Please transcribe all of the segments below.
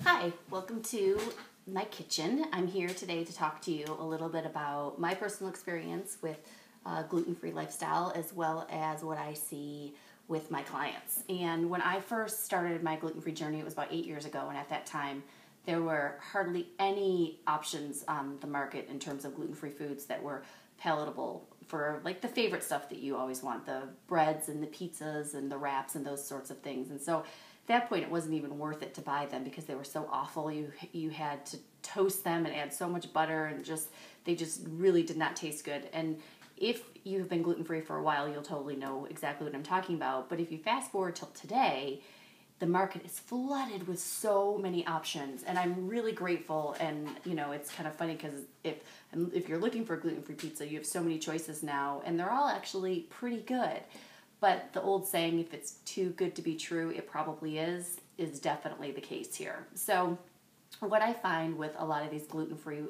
Hi, welcome to my kitchen. I'm here today to talk to you a little bit about my personal experience with gluten-free lifestyle, as well as what I see with my clients. And when I first started my gluten-free journey, it was about 8 years ago, and at that time there were hardly any options on the market in terms of gluten-free foods that were palatable for like the favorite stuff that you always want, the breads and the pizzas and the wraps and those sorts of things. And so at that point it wasn't even worth it to buy them because they were so awful. You had to toast them and add so much butter, and they just really did not taste good. And if you've been gluten-free for a while, you'll totally know exactly what I'm talking about. But if you fast forward till today, the market is flooded with so many options, and I'm really grateful. And it's kind of funny because if you're looking for a gluten-free pizza, you have so many choices now, and they're all actually pretty good. But the old saying, if it's too good to be true, it probably is definitely the case here. So what I find with a lot of these gluten-free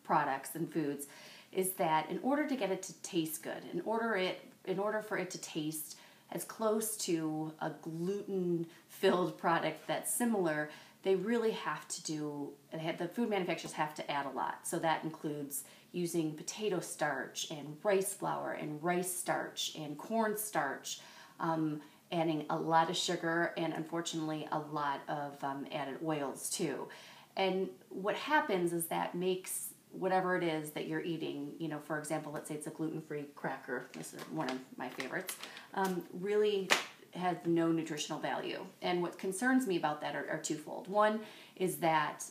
products and foods is that in order to get it to taste good, in order for it to taste as close to a gluten-filled product that's similar, they really have to the food manufacturers have to add a lot. So that includes using potato starch and rice flour and rice starch and corn starch, adding a lot of sugar, and unfortunately a lot of added oils too. And what happens is that makes whatever it is that you're eating, for example, let's say it's a gluten-free cracker, this is one of my favorites, really has no nutritional value. And what concerns me about that are twofold. One is that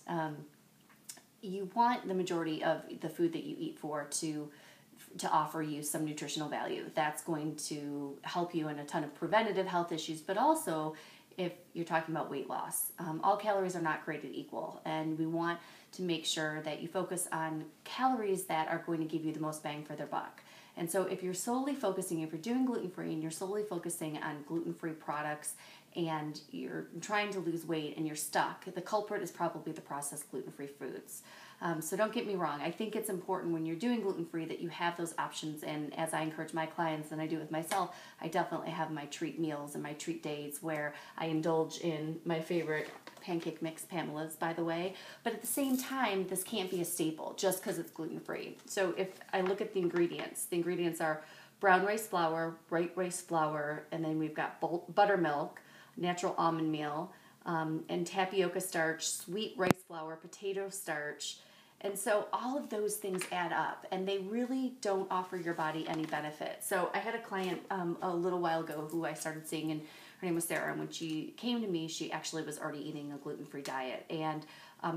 you want the majority of the food that you eat to offer you some nutritional value. That's going to help you in a ton of preventative health issues, but also if you're talking about weight loss. All calories are not created equal, and we want to make sure that you focus on calories that are going to give you the most bang for their buck. And so if you're doing gluten-free and you're solely focusing on gluten-free products and you're trying to lose weight and you're stuck, the culprit is probably the processed gluten-free foods. So don't get me wrong. I think it's important when you're doing gluten-free that you have those options. And as I encourage my clients and I do with myself, I definitely have my treat meals and my treat days where I indulge in my favorite pancake mix, Pamela's, by the way. But at the same time, this can't be a staple just because it's gluten-free. So if I look at the ingredients are brown rice flour, white rice flour, and then we've got buttermilk, natural almond meal, and tapioca starch, sweet rice flour, potato starch. And so all of those things add up, and they really don't offer your body any benefit. So I had a client a little while ago who I started seeing, and her name was Sarah. And when she came to me, she actually was already eating a gluten-free diet, and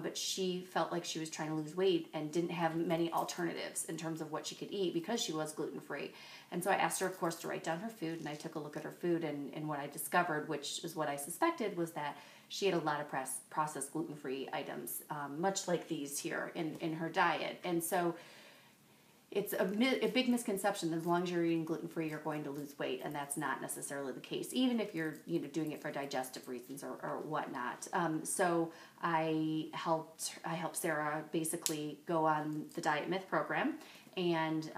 but she felt like she was trying to lose weight and didn't have many alternatives in terms of what she could eat because she was gluten-free. And so I asked her, of course, to write down her food, and I took a look at her food, and what I discovered, which is what I suspected, was that she had a lot of processed gluten-free items, much like these here in her diet. And so it's a big misconception that as long as you're eating gluten-free, you're going to lose weight, and that's not necessarily the case, even if you're doing it for digestive reasons or whatnot. So I helped Sarah basically go on the Diet Myth program and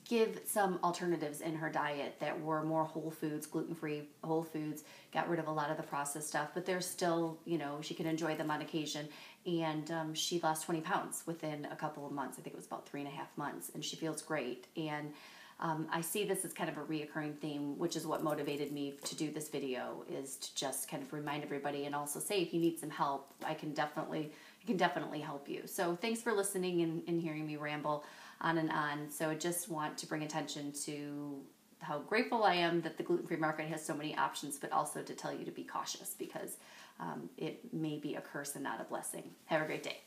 give some alternatives in her diet that were more whole foods, gluten-free whole foods, got rid of a lot of the processed stuff, but there's still, she can enjoy them on occasion. And she lost 20 pounds within a couple of months. I think it was about 3.5 months, and she feels great. And I see this as kind of a reoccurring theme, which is what motivated me to do this video, is to just kind of remind everybody and also say, if you need some help, I can definitely help you. So thanks for listening and hearing me ramble on and on. So I just want to bring attention to how grateful I am that the gluten-free market has so many options, but also to tell you to be cautious because it may be a curse and not a blessing. Have a great day.